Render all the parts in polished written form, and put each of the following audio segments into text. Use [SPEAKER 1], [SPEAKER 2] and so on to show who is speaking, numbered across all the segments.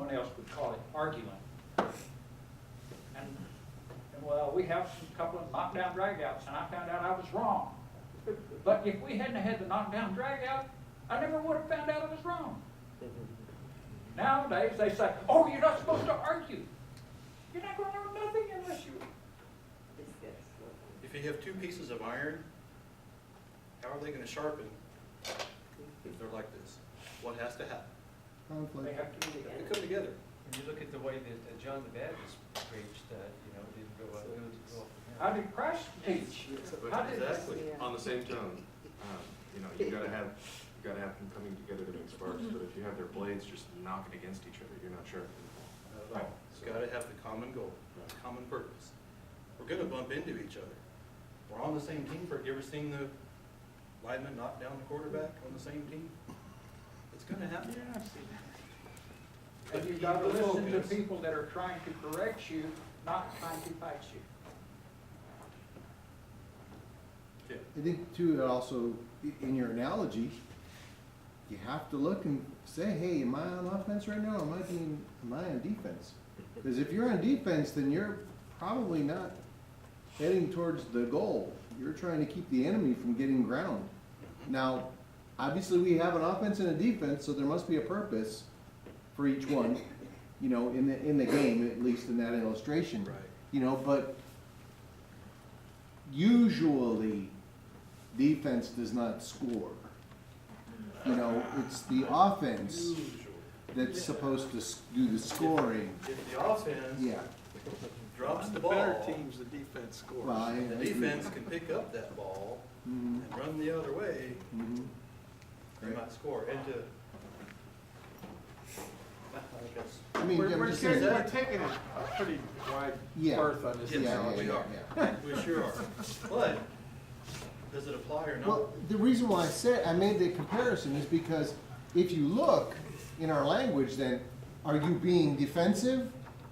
[SPEAKER 1] someone else would call it arguing. And well, we have a couple of knockdown dragouts, and I found out I was wrong. But if we hadn't had the knockdown dragout, I never would have found out I was wrong. Nowadays, they say, oh, you're not supposed to argue. You're not going to learn nothing unless you...
[SPEAKER 2] If you have two pieces of iron, how are they going to sharpen if they're like this? What has to happen?
[SPEAKER 1] They have to be
[SPEAKER 2] They
[SPEAKER 1] together.
[SPEAKER 2] come together.
[SPEAKER 3] When you look at the way that John the Baptist preached, it didn't go up.
[SPEAKER 1] How did Christ teach? How did
[SPEAKER 2] Exactly.
[SPEAKER 4] On the same tone, you gotta have them coming together to make sparks, but if you have their blades just knocking against each other, you're not sharpening them.
[SPEAKER 2] Right. It's got to have the common goal, common purpose. We're going to bump into each other. We're on the same team. You ever seen the lineman knock down the quarterback on the same team? It's going to happen.
[SPEAKER 1] Yeah, I see that. And you've got to listen to people that are trying to correct you, not trying to fight you.
[SPEAKER 2] Yeah.
[SPEAKER 5] I think too, also, in your analogy, you have to look and say, hey, am I on offense right now, or am I on defense? Because if you're on defense, then you're probably not heading towards the goal. You're trying to keep the enemy from getting ground. Now, obviously we have an offense and a defense, so there must be a purpose for each one, in the game, at least in that illustration.
[SPEAKER 2] Right.
[SPEAKER 5] But usually defense does not score. It's the offense
[SPEAKER 2] Usually.
[SPEAKER 5] that's supposed to do the scoring.
[SPEAKER 2] If the offense
[SPEAKER 5] Yeah.
[SPEAKER 2] drops the
[SPEAKER 6] The
[SPEAKER 2] ball,
[SPEAKER 6] better teams, the defense scores.
[SPEAKER 5] Well, I
[SPEAKER 2] the
[SPEAKER 5] agree.
[SPEAKER 2] defense can pick up that ball
[SPEAKER 5] Mhm.
[SPEAKER 2] and run the other way,
[SPEAKER 5] Mhm.
[SPEAKER 2] they
[SPEAKER 5] Right.
[SPEAKER 2] might score. And I guess,
[SPEAKER 5] I mean, I'm
[SPEAKER 6] We're
[SPEAKER 5] just
[SPEAKER 6] taking
[SPEAKER 5] saying.
[SPEAKER 6] we're taking a pretty wide
[SPEAKER 5] Yeah.
[SPEAKER 6] berth on this.
[SPEAKER 2] Yes,
[SPEAKER 5] Yeah,
[SPEAKER 6] analogy.
[SPEAKER 2] we are.
[SPEAKER 5] yeah.
[SPEAKER 2] We sure are. But, does it apply or not?
[SPEAKER 5] Well, the reason why I made the comparison is because if you look in our language, then are you being defensive?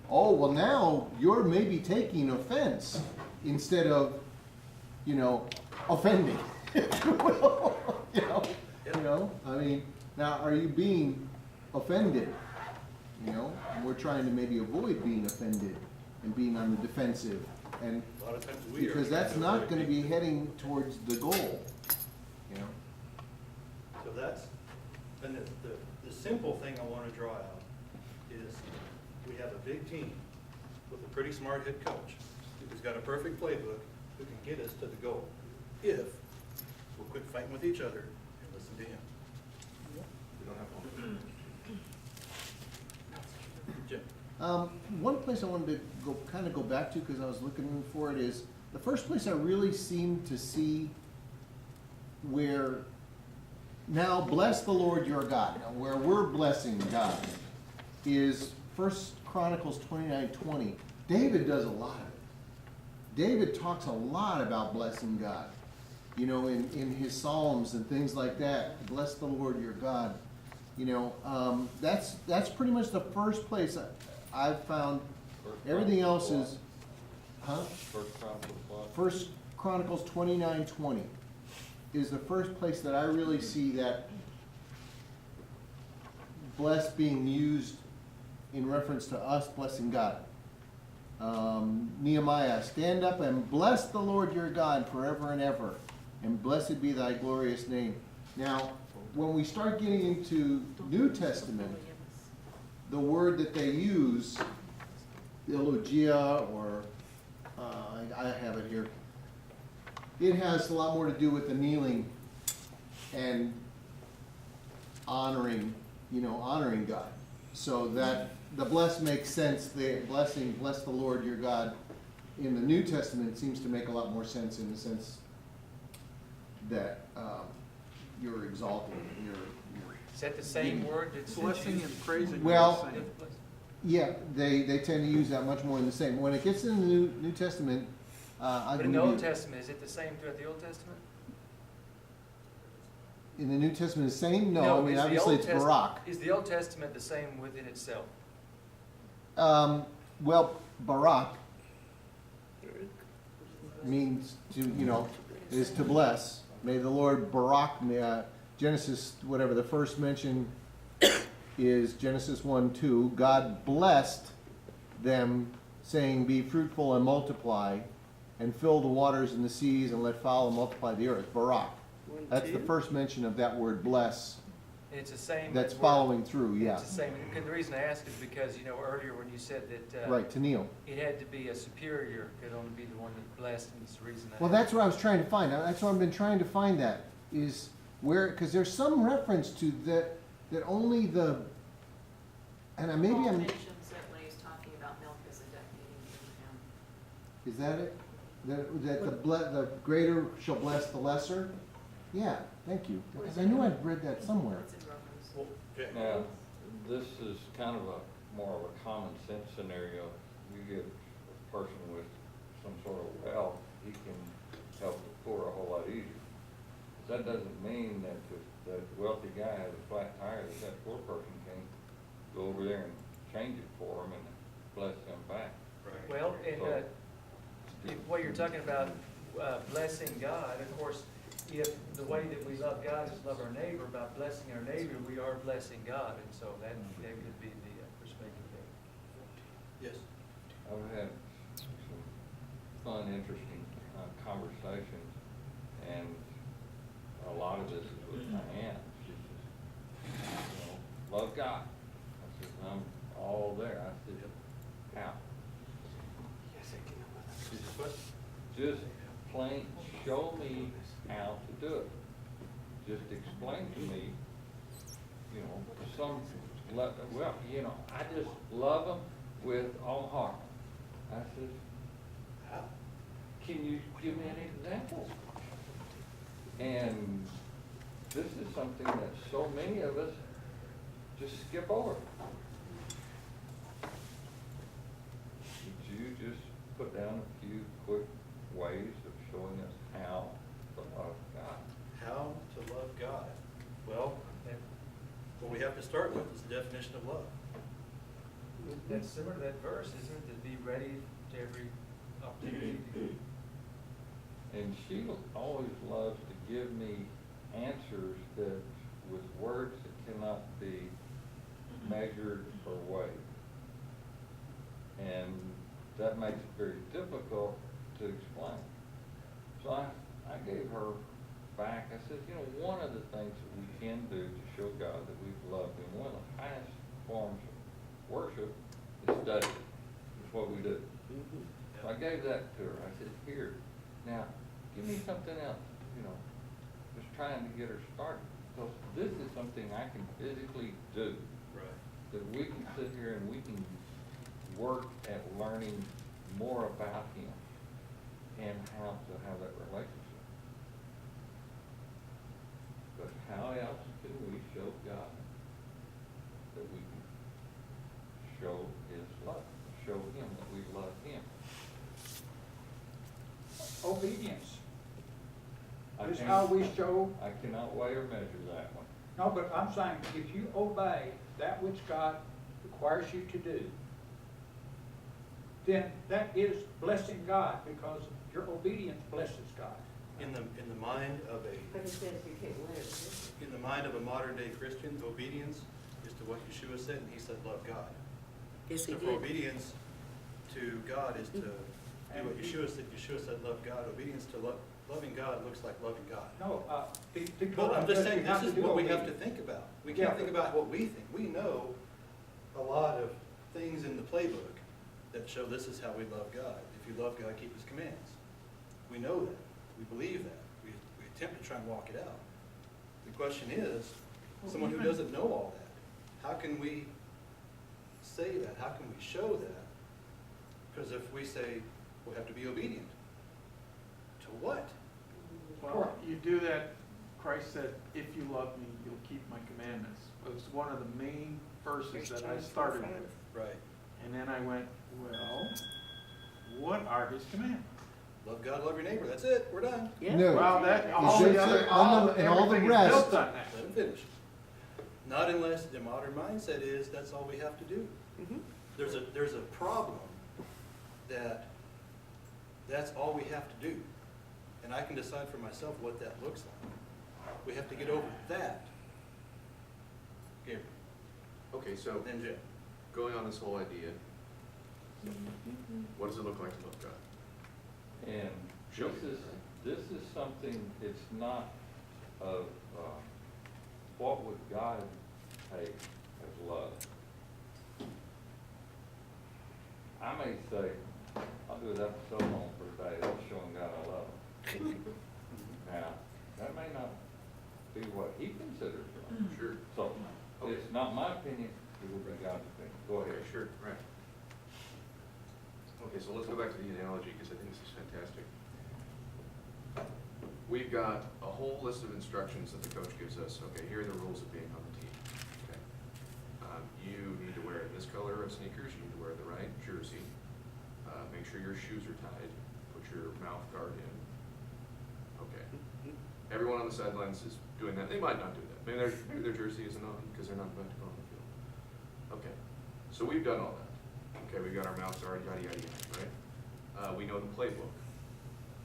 [SPEAKER 5] Oh, well, now you're maybe taking offense instead of, offending. if you will. I mean, now are you being offended? And we're trying to maybe avoid being offended and being on the defensive, and
[SPEAKER 2] A lot of times we are.
[SPEAKER 5] because that's not going to be heading towards the goal.
[SPEAKER 2] So that's, and the simple thing I want to draw out is we have a big team with a pretty smart head coach who's got a perfect playbook who can get us to the goal if we'll quit fighting with each other and listen to him.
[SPEAKER 4] We don't have one.
[SPEAKER 2] Jim?
[SPEAKER 5] One place I wanted to go back to, because I was looking for it, is the first place I really seem to see where, now bless the Lord your God, now where we're blessing God, is 1 Chronicles 29:20. David does a lot of it. David talks a lot about blessing God, in his Psalms and things like that. Bless the Lord your God. That's pretty much the first place I've found. Everything else is, First Chronicles 29:20 is the first place that I really see that blessed being used in reference to us blessing God. Nehemiah, stand up and bless the Lord your God forever and ever, and blessed be thy glorious name. Now, when we start getting into New Testament, the word that they use, eulogia, or I have it here, it has a lot more to do with the kneeling and honoring God. So that the bless makes sense. The blessing, bless the Lord your God, in the New Testament seems to make a lot more sense, in the sense that you're exalting,
[SPEAKER 3] Is that the same word that's
[SPEAKER 6] Blessing
[SPEAKER 3] used?
[SPEAKER 6] and praising.
[SPEAKER 5] Well,
[SPEAKER 6] are the same.
[SPEAKER 5] yeah, they tend to use that much more in the same. When it gets in the New Testament, I'll
[SPEAKER 3] But
[SPEAKER 5] give
[SPEAKER 3] in the
[SPEAKER 5] you,
[SPEAKER 3] Old Testament, is it the same throughout the Old Testament?
[SPEAKER 5] in the New Testament, the same? No, I mean,
[SPEAKER 3] is the
[SPEAKER 5] obviously
[SPEAKER 3] Old
[SPEAKER 5] it's
[SPEAKER 3] Test-
[SPEAKER 5] Barak.
[SPEAKER 3] Is the Old Testament the same within itself?
[SPEAKER 5] Well, Barak means to, is to bless. May the Lord Barak, Genesis, whatever, the first mention is Genesis 1:2. God blessed them, saying, "Be fruitful and multiply, and fill the waters and the seas, and let fowl multiply the earth." Barak. That's the first mention of that word bless.
[SPEAKER 3] And it's the same.
[SPEAKER 5] That's
[SPEAKER 3] word.
[SPEAKER 5] following through, yeah.
[SPEAKER 3] It's the same. And the reason I ask is because, you know, earlier when you said that.
[SPEAKER 5] Right, to kneel.
[SPEAKER 3] It had to be a superior, could only be the one that blessed, and it's the reason I.
[SPEAKER 5] Well, that's what I was trying to find. That's what I've been trying to find, that is where, because there's some reference to that, that only the, and maybe
[SPEAKER 7] Paul
[SPEAKER 5] I'm,
[SPEAKER 7] mentions that when he's talking about Melchizedek meeting Abraham.
[SPEAKER 5] is that it? The greater shall bless the lesser? Yeah, thank you. Because I knew I'd read that somewhere.
[SPEAKER 7] It's in Romans.
[SPEAKER 2] Well, okay.
[SPEAKER 8] Now, this is kind of a more of a common sense scenario. You get a person with some sort of wealth, he can help the poor a whole lot easier. That doesn't mean that if that wealthy guy has a flat tire, that poor person can go over there and change it for him and bless them back.
[SPEAKER 2] Right.
[SPEAKER 3] Well, and,
[SPEAKER 8] So-
[SPEAKER 3] what you're talking about, blessing God, of course, if the way that we love God is love our neighbor, by blessing our neighbor, we are blessing God, and so that could be the perspective there.
[SPEAKER 2] Yes.
[SPEAKER 8] I've had some fun, interesting conversations, and a lot of this is with my aunt. She says, you know, love God. I said, I'm all there. I said, how? She said, just plain show me how to do it. Just explain to me, you know, well, you know, I just love them with all my heart. I said, how? Can you give me an example? And this is something that so many of us just skip over. Could you just put down a few quick ways of showing us how to love God?
[SPEAKER 2] How to love God? Well, what we have to start with is the definition of love.
[SPEAKER 3] That's similar to that verse, isn't it, to be ready to every opportunity.
[SPEAKER 8] And she always loves to give me answers that, with words that cannot be measured or weighed. And that makes it very difficult to explain. So I gave her back, I said, you know, one of the things that we can do to show God that we've loved Him, one of the highest forms of worship is study. It's what we do. So I gave that to her. I said, here, now, give me something else, you know, just trying to get her started. Because this is something I can physically do.
[SPEAKER 2] Right.
[SPEAKER 8] That we can sit here and we can work at learning more about Him and how to have that relationship. But how else can we show God that we can show His love, show Him that we love Him?
[SPEAKER 1] Obedience
[SPEAKER 8] I
[SPEAKER 1] is
[SPEAKER 8] can't-
[SPEAKER 1] how we show.
[SPEAKER 8] I cannot weigh or measure that one.
[SPEAKER 1] No, but I'm saying, if you obey that which God requires you to do, then that is blessing God, because your obedience blesses God.
[SPEAKER 2] In the mind of
[SPEAKER 7] But it says you can't live.
[SPEAKER 2] in the mind of a modern day Christian, obedience is to what Yeshua said, and He said, love God.
[SPEAKER 7] Yes, he
[SPEAKER 2] So for
[SPEAKER 7] did.
[SPEAKER 2] obedience to God is to do what Yeshua said. Yeshua said, love God. Obedience to loving God looks like loving God.
[SPEAKER 1] No,
[SPEAKER 2] But I'm just saying,
[SPEAKER 1] you have
[SPEAKER 2] this is
[SPEAKER 1] to do
[SPEAKER 2] what we have to
[SPEAKER 1] obedience.
[SPEAKER 2] think about. We
[SPEAKER 1] Yeah.
[SPEAKER 2] can't think about what we think. We know a lot of things in the playbook that show this is how we love God. If you love God, keep His commands. We know that. We believe that. We attempt to try and walk it out. The question is, someone who doesn't know all that, how can we say that? How can we show that? Because if we say, we'll have to be obedient. To what?
[SPEAKER 6] Well, you do that, Christ said, if you love me, you'll keep my commandments. It was one of the main verses that I started with.
[SPEAKER 2] Right.
[SPEAKER 6] And then I went, well, what are His commandments?
[SPEAKER 2] Love God, love your neighbor. That's it. We're done.
[SPEAKER 5] No.
[SPEAKER 6] Well, that, all
[SPEAKER 5] just
[SPEAKER 6] the other,
[SPEAKER 5] that all the- and all the
[SPEAKER 6] everything is
[SPEAKER 5] rest-
[SPEAKER 6] built on that.
[SPEAKER 2] Let him finish. Not unless the modern mindset is that's all we have to do. There's a problem that that's all we have to do. And I can decide for myself what that looks like. We have to get over that. Gabriel.
[SPEAKER 4] Okay, so
[SPEAKER 2] and Jim.
[SPEAKER 4] going on this whole idea, what does it look like to love God?
[SPEAKER 8] And
[SPEAKER 4] Show
[SPEAKER 8] this
[SPEAKER 4] me.
[SPEAKER 8] is something, it's not of, what would God take as love? I may say, I'll do an episode on for today, that's showing God I love him. Now, that may not be what he considers love.
[SPEAKER 4] Sure.
[SPEAKER 8] So,
[SPEAKER 4] Okay.
[SPEAKER 8] it's not my opinion, it will be God's opinion. Go ahead.
[SPEAKER 4] Okay, sure, right. Okay, so let's go back to the analogy, because I think this is fantastic. We've got a whole list of instructions that the coach gives us. Okay, here are the rules of being on the team. Okay, you need to wear this color of sneakers, you need to wear the right jersey, make sure your shoes are tied, put your mouth guard in. Okay, everyone on the sidelines is doing that. They might not do that. Maybe their jersey isn't on because they're not about to go on the field. Okay, so we've done all that. Okay, we've got our mouths guard, yada, yada, yada, right? We know the playbook.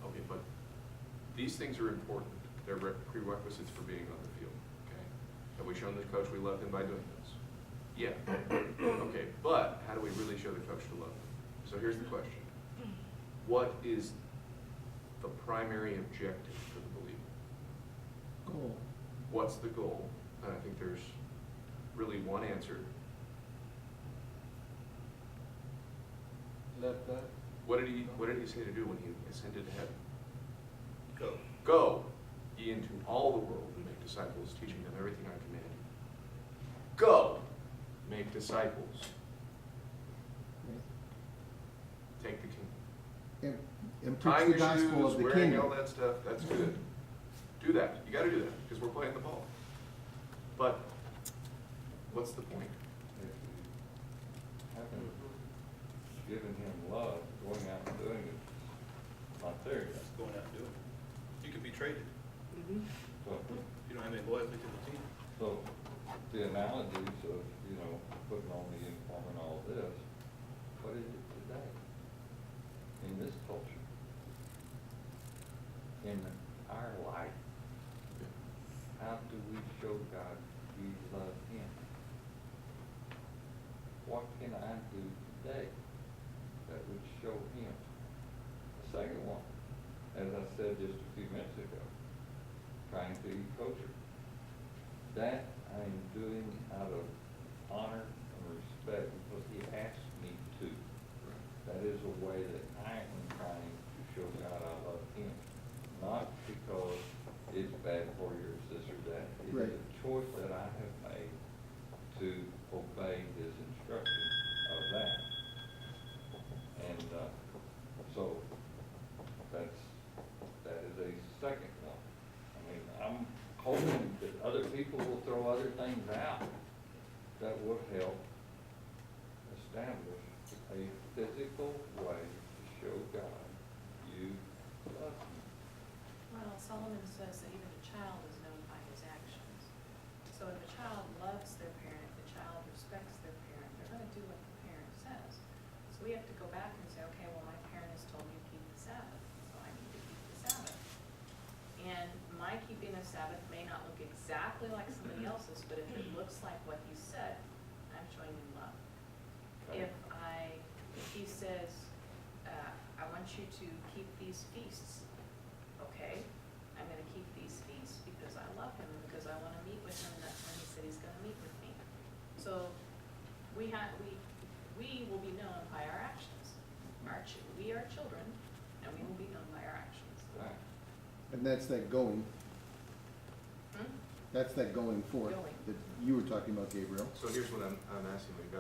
[SPEAKER 4] Okay, but these things are important. They're prerequisites for being on the field, okay? Have we shown the coach we love him by doing this? Yeah. Okay, but how do we really show the coach to love him? So here's the question. What is the primary objective for the believer?
[SPEAKER 5] Goal.
[SPEAKER 4] What's the goal? And I think there's really one answer.
[SPEAKER 8] Let that.
[SPEAKER 4] What did he say to do when he ascended to heaven?
[SPEAKER 2] Go.
[SPEAKER 4] Go ye into all the world and make disciples, teaching them everything I command you. Go make disciples. Take the kingdom.
[SPEAKER 5] And preach
[SPEAKER 4] Tying
[SPEAKER 5] the
[SPEAKER 4] your
[SPEAKER 5] gospel
[SPEAKER 4] shoes,
[SPEAKER 5] of the
[SPEAKER 4] wearing all
[SPEAKER 5] kingdom.
[SPEAKER 4] that stuff, that's good. Do that. You gotta do that, because we're playing the ball. But what's the point?
[SPEAKER 8] If you haven't given him love, going out and doing it, not there yet.
[SPEAKER 2] That's going out and doing it. You could be traded.
[SPEAKER 8] So,
[SPEAKER 2] You don't have any loyalty to the team.
[SPEAKER 8] so the analogies of, putting on the uniform and all this, what is it today? In this culture? In our life? How do we show God we love him? What can I do today that would show him? The second one, as I said just a few minutes ago, trying to eat kosher. That I am doing out of honor and respect because he asked me to. That is a way that I am trying to show God I love him. Not because it's bad for you or this or that. It
[SPEAKER 5] Right.
[SPEAKER 8] is a choice that I have made to obey his instruction of that. And so that is a second one. I mean, I'm hoping that other people will throw other things out that would help establish a physical way to show God you love him.
[SPEAKER 7] Well, Solomon says that even a child is known by his actions. So if a child loves their parent, if a child respects their parent, they're gonna do what the parent says. So we have to go back and say, okay, well, my parent has told me to keep the Sabbath, so I need to keep the Sabbath. And my keeping of Sabbath may not look exactly like somebody else's, but if it looks like what he said, I'm showing him love.
[SPEAKER 8] Okay.
[SPEAKER 7] If he says, I want you to keep these feasts, okay, I'm gonna keep these feasts because I love him and because I wanna meet with him, and that's when he said he's gonna meet with me. So, we will be known by our actions. We are children, and we will be known by our actions.
[SPEAKER 8] Right.
[SPEAKER 5] And that's that going.
[SPEAKER 7] Hmm?
[SPEAKER 5] That's that going forth
[SPEAKER 7] Going.
[SPEAKER 5] that you were talking about, Gabriel.
[SPEAKER 4] So here's what I'm asking. We've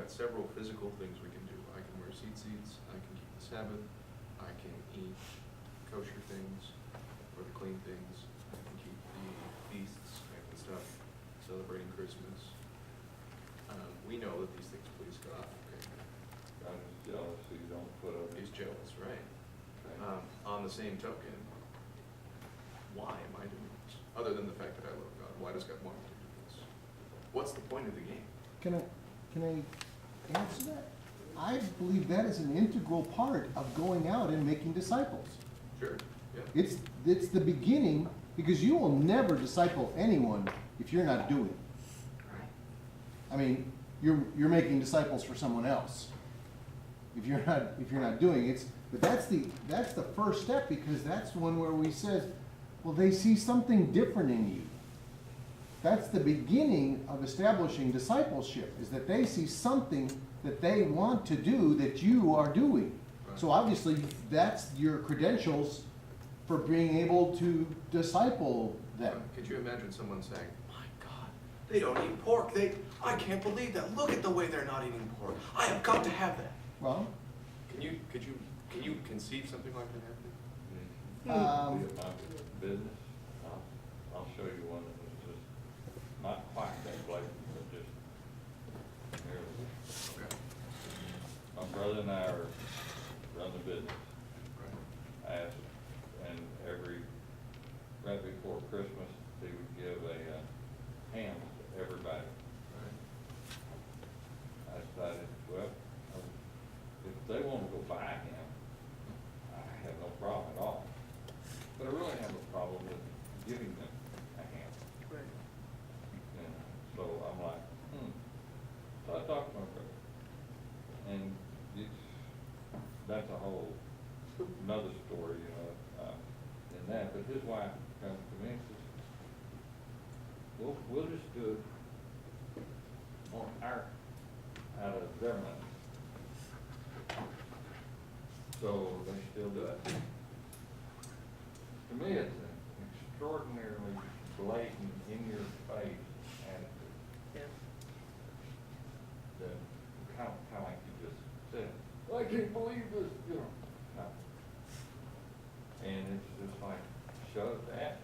[SPEAKER 4] got several physical things we can do. I can wear seats, I can keep the Sabbath, I can eat kosher things, or the clean things, I can keep the feasts and stuff, celebrating Christmas. We know that these things please God, okay?
[SPEAKER 8] God is jealous, so you don't put up.
[SPEAKER 4] He's jealous, right?
[SPEAKER 8] Okay.
[SPEAKER 4] On the same token, why am I doing this? Other than the fact that I love God, why does God want me to do this? What's the point of the game?
[SPEAKER 5] Can I answer that? I believe that is an integral part of going out and making disciples.
[SPEAKER 4] Sure, yeah.
[SPEAKER 5] It's the beginning, because you will never disciple anyone if you're not doing it.
[SPEAKER 7] Right.
[SPEAKER 5] I mean, you're making disciples for someone else. If you're not doing it, but that's the first step, because that's the one where we says, well, they see something different in you. That's the beginning of establishing discipleship, is that they see something that they want to do that you are doing. So obviously, that's your credentials for being able to disciple them.
[SPEAKER 4] Could you imagine someone saying,
[SPEAKER 9] My God, they don't eat pork. I can't believe that. Look at the way they're not eating pork. I have got to have that.
[SPEAKER 5] Well,
[SPEAKER 4] can you conceive something like that happening?
[SPEAKER 8] Be about business, I'll show you one that was just not quite that blatant, but just nearly.
[SPEAKER 4] Okay.
[SPEAKER 8] My brother and I run the business.
[SPEAKER 4] Right.
[SPEAKER 8] I asked, and right before Christmas, they would give a ham to everybody.
[SPEAKER 4] Right.
[SPEAKER 8] I decided, well, if they want to go buy him, I have no problem at all. But I really have a problem with giving them a ham.
[SPEAKER 9] Right.
[SPEAKER 8] And so I'm like, So I talked to my brother, and that's a whole another story, in that. But his wife comes to me and says, we'll just do it on out of their money. So they still do it. To me, it's an extraordinarily blatant, in-your-face attitude.
[SPEAKER 9] Yeah.
[SPEAKER 8] That kind of like you just said, I can't believe this, No. And it's just like, shove that.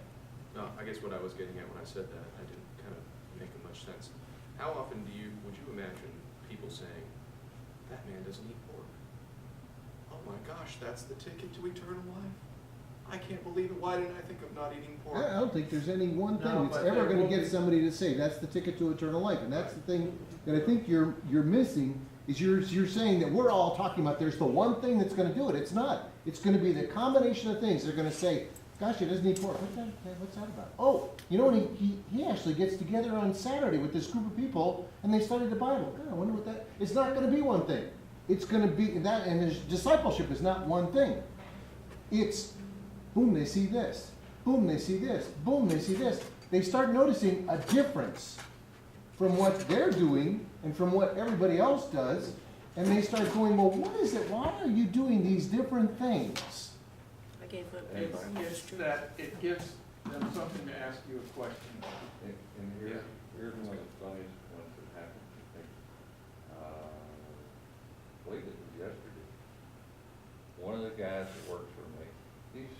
[SPEAKER 4] No, I guess what I was getting at when I said that, I didn't kind of make much sense. How often would you imagine people saying, that man doesn't eat pork? Oh my gosh, that's the ticket to eternal life. I can't believe it. Why didn't I think of not eating pork?
[SPEAKER 5] I don't think there's any one thing
[SPEAKER 6] No,
[SPEAKER 5] that's
[SPEAKER 6] but
[SPEAKER 5] ever
[SPEAKER 6] there
[SPEAKER 5] going
[SPEAKER 6] will
[SPEAKER 5] to get
[SPEAKER 6] be-
[SPEAKER 5] somebody to say that's the ticket to eternal life, and that's the thing that I think you're missing. Is you're saying that we're all talking about there's the one thing that's going to do it. It's not. It's going to be the combination of things. They're going to say, gosh, it doesn't eat pork. What's that about? Oh, you know what? He actually gets together on Saturday with this group of people and they study the Bible. God, I wonder what that. It's not going to be one thing. It's going to be that, and his discipleship is not one thing. It's boom, they see this. Boom, they see this. Boom, they see this. They start noticing a difference from what they're doing and from what everybody else does, and they start going, well, what is it? Why are you doing these different things?
[SPEAKER 10] I gave up.
[SPEAKER 6] It's that it gives them something to ask you a question.
[SPEAKER 8] And here's one of the funniest ones that happened. I believe it was yesterday. One of the guys that works for me, he's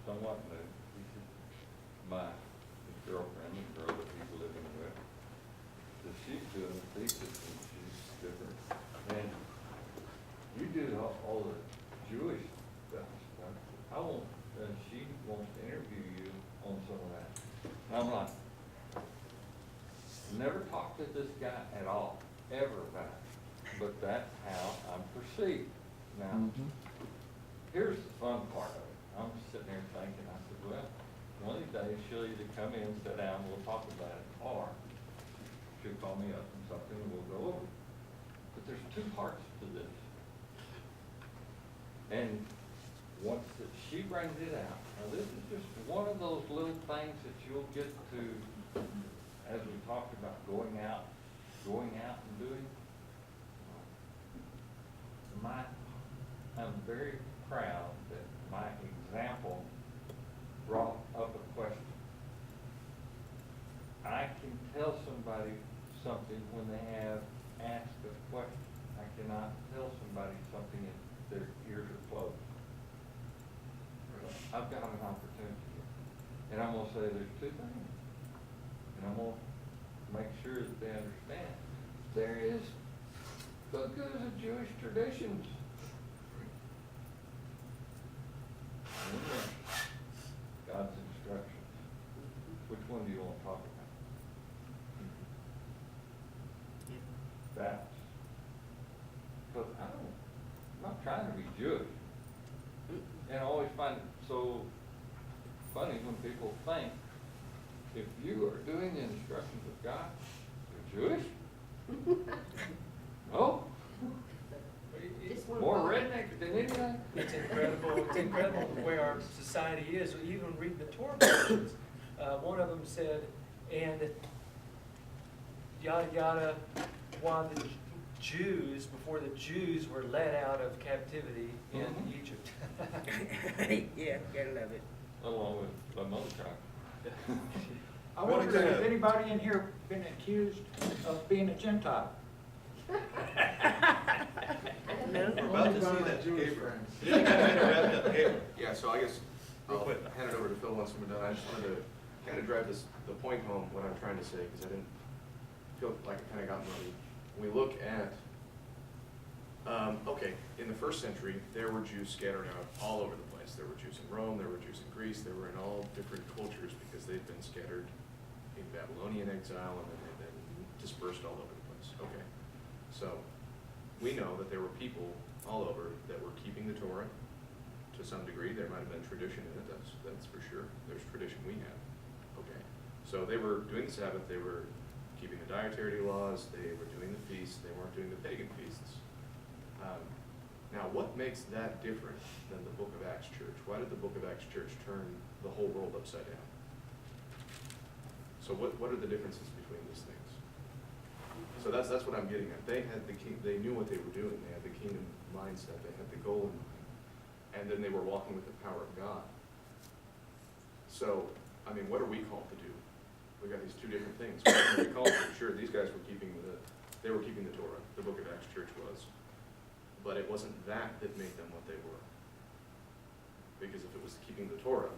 [SPEAKER 8] somewhat new. He said, his girlfriend, the girl that he's living with, that she's doing a thesis and she's different. And you do all the Jewish stuff. She wants to interview you on some of that. And I'm like, never talked to this guy at all, ever about it. But that's how I'm perceived. Now, here's the fun part of it. I'm sitting there thinking, I said, well, one of these days she'll either come in, sit down, we'll talk about it, or she'll call me up and something and we'll go over it. But there's two parts to this. And once that she brings it out, now this is just one of those little things that you'll get to, as we talked about going out and doing. I'm very proud that my example brought up a question. I can tell somebody something when they have asked a question. I cannot tell somebody something if their ears are closed. I've got an opportunity, and I'm gonna say there's two things, and I'm gonna make sure that they understand. There is the good of Jewish traditions. And then God's instructions. Which one do you want to talk about? That's, because I'm not trying to be Jewish. And I always find it so funny when people think if you are doing the instructions of God, you're Jewish? Oh,
[SPEAKER 10] Just one
[SPEAKER 8] more
[SPEAKER 10] vote.
[SPEAKER 8] redneck than anything?
[SPEAKER 3] It's incredible where our society is. Even reading the Torah portions, one of them said, and yada yada, why the Jews, before the Jews were led out of captivity in
[SPEAKER 8] Mhm.
[SPEAKER 3] Egypt.
[SPEAKER 10] Yeah, gotta love it.
[SPEAKER 8] Along with another tribe.
[SPEAKER 1] I
[SPEAKER 2] Well,
[SPEAKER 1] wonder,
[SPEAKER 2] it's,
[SPEAKER 1] has anybody in here been accused of being a Gentile?
[SPEAKER 2] We're about to see that,
[SPEAKER 6] Jewish
[SPEAKER 2] Gabriel.
[SPEAKER 6] friends.
[SPEAKER 2] It didn't kind of interrupt that, Gabriel.
[SPEAKER 4] Yeah, so I guess
[SPEAKER 2] Real
[SPEAKER 4] I'll
[SPEAKER 2] quick.
[SPEAKER 4] hand it over to Phil once we're done. I just wanted to kind of drive the point home, what I'm trying to say, because I didn't feel like it kind of got muddy. When we look at, okay, in the first century, there were Jews scattered out all over the place. There were Jews in Rome, there were Jews in Greece, they were in all different cultures because they've been scattered in Babylonian exile and then they've been dispersed all over the place. Okay, so we know that there were people all over that were keeping the Torah to some degree. There might have been tradition in it, that's for sure. There's tradition we have. Okay, so they were doing the Sabbath, they were keeping the dietary laws, they were doing the feasts, they weren't doing the pagan feasts. Now, what makes that different than the Book of Acts Church? Why did the Book of Acts Church turn the whole world upside down? So what are the differences between these things? So that's what I'm getting at. They had they knew what they were doing. They had the kingdom mindset. They had the goal in mind, and then they were walking with the power of God. So, I mean, what are we called to do? We got these two different things. What are we called to? Sure, these guys were keeping the Torah. The Book of Acts Church was. But it wasn't that made them what they were. Because if it was keeping the Torah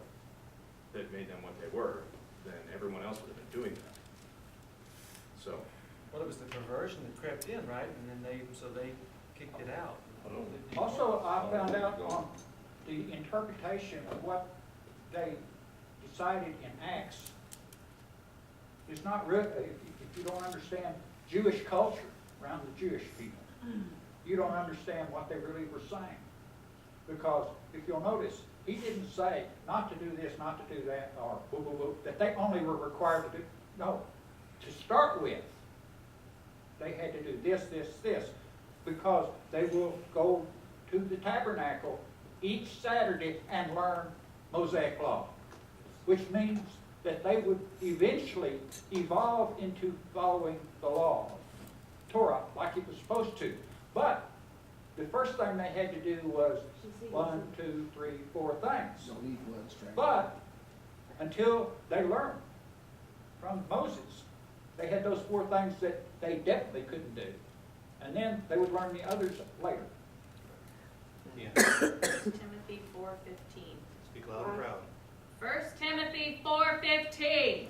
[SPEAKER 4] that made them what they were, then everyone else would have been doing that. So,
[SPEAKER 3] Well, it was the perversion that crept in, right? And then they kicked it out.
[SPEAKER 1] Also, I found out on the interpretation of what they decided in Acts is not real, if you don't understand Jewish culture around the Jewish people, you don't understand what they really were saying. Because if you'll notice, he didn't say not to do this, not to do that, or boo, boo, boo, that they only were required to do. No. To start with, they had to do this, this, this, because they will go to the tabernacle each Saturday and learn Mosaic law, which means that they would eventually evolve into following the law, Torah, like it was supposed to. But the first thing they had to do was 1, 2, 3, 4 things.
[SPEAKER 5] Don't need blood strength.
[SPEAKER 1] But until they learned from Moses, they had those 4 things that they definitely couldn't do. And then they would learn the others later.
[SPEAKER 2] Yeah.
[SPEAKER 7] 1 Timothy 4:15.
[SPEAKER 2] Speak loud and proud.
[SPEAKER 7] 1 Timothy 4:15.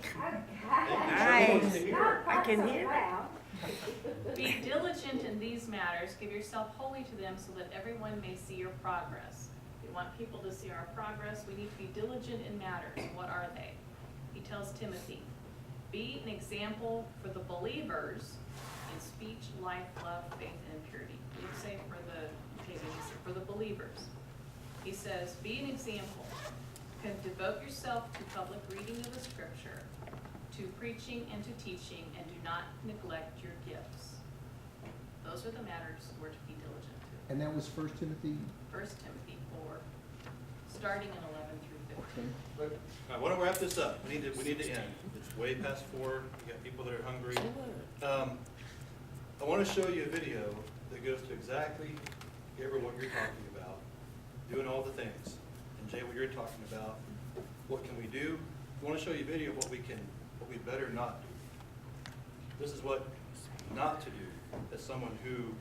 [SPEAKER 10] I can hear it.
[SPEAKER 7] Be diligent in these matters, give yourself wholly to them so that everyone may see your progress. We want people to see our progress. We need to be diligent in matters. What are they? He tells Timothy, be an example for the believers in speech, life, love, faith, and purity. He didn't say for the pagans, he said for the believers. He says, be an example. Devote yourself to public reading of the scripture, to preaching and to teaching, and do not neglect your gifts. Those are the matters we're to be diligent to.
[SPEAKER 5] And that was 1 Timothy?
[SPEAKER 7] 1 Timothy 4, starting in 11 through 15.
[SPEAKER 1] But
[SPEAKER 2] All right, why don't we wrap this up? We need to end. It's way past 4. We got people that are hungry. I want to show you a video that goes to exactly, Gabriel, what you're talking about, doing all the things. And Jay, what you're talking about, what can we do? I want to show you a video of what we better not do. This is what not to do as someone who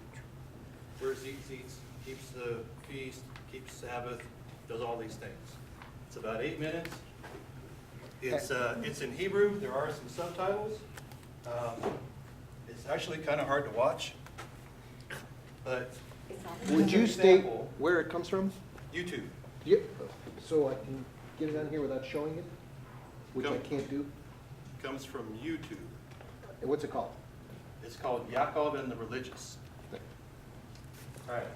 [SPEAKER 2] wears eats, keeps the feast, keeps Sabbath, does all these things. It's about 8 minutes. It's in Hebrew. There are some subtitles. It's actually kind of hard to watch, but
[SPEAKER 5] Would you state where it comes from?
[SPEAKER 2] YouTube.
[SPEAKER 5] Yeah, so I can get it on here without showing it, which I can't do.
[SPEAKER 2] Comes from YouTube.
[SPEAKER 5] And what's it called?
[SPEAKER 2] It's called Yaakov and the Religious. All right.